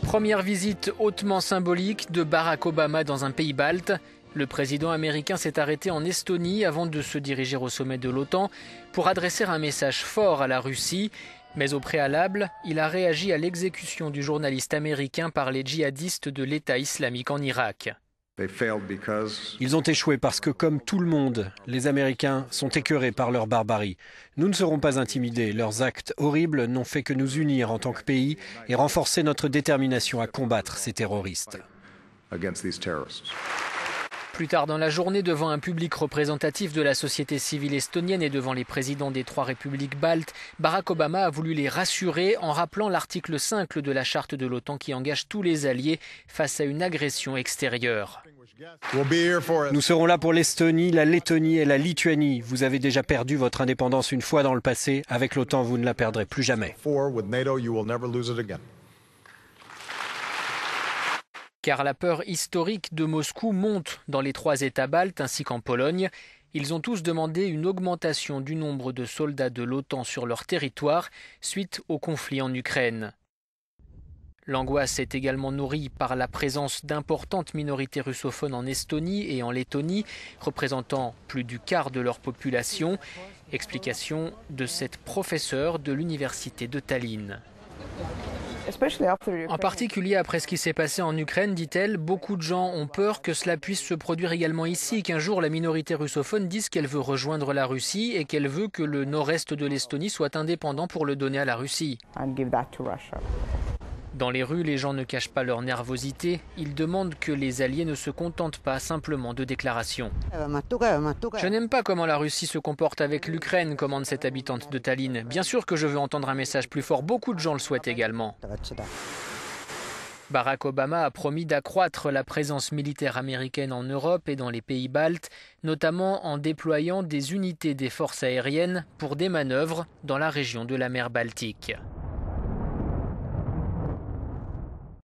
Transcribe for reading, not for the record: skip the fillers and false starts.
Première visite hautement symbolique de Barack Obama dans un pays balte. Le président américain s'est arrêté en Estonie avant de se diriger au sommet de l'OTAN pour adresser un message fort à la Russie. Mais au préalable, il a réagi à l'exécution du journaliste américain par les djihadistes de l'État islamique en Irak. Ils ont échoué parce que, comme tout le monde, les Américains sont écœurés par leur barbarie. Nous ne serons pas intimidés. Leurs actes horribles n'ont fait que nous unir en tant que pays et renforcer notre détermination à combattre ces terroristes. Plus tard dans la journée, devant un public représentatif de la société civile estonienne et devant les présidents des 3 républiques baltes, Barack Obama a voulu les rassurer en rappelant l'article 5 de la charte de l'OTAN qui engage tous les alliés face à une agression extérieure. Nous serons là pour l'Estonie, la Lettonie et la Lituanie. Vous avez déjà perdu votre indépendance une fois dans le passé. Avec l'OTAN, vous ne la perdrez plus jamais. Car la peur historique de Moscou monte dans les 3 États baltes ainsi qu'en Pologne. Ils ont tous demandé une augmentation du nombre de soldats de l'OTAN sur leur territoire suite au conflit en Ukraine. L'angoisse est également nourrie par la présence d'importantes minorités russophones en Estonie et en Lettonie, représentant plus du quart de leur population. Explication de cette professeure de l'université de Tallinn. En particulier après ce qui s'est passé en Ukraine, dit-elle, beaucoup de gens ont peur que cela puisse se produire également ici et qu'un jour la minorité russophone dise qu'elle veut rejoindre la Russie et qu'elle veut que le nord-est de l'Estonie soit indépendant pour le donner à la Russie. Dans les rues, les gens ne cachent pas leur nervosité. Ils demandent que les alliés ne se contentent pas simplement de déclarations. Je n'aime pas comment la Russie se comporte avec l'Ukraine, commande cette habitante de Tallinn. Bien sûr que je veux entendre un message plus fort. Beaucoup de gens le souhaitent également. Barack Obama a promis d'accroître la présence militaire américaine en Europe et dans les pays baltes, notamment en déployant des unités des forces aériennes pour des manœuvres dans la région de la mer Baltique.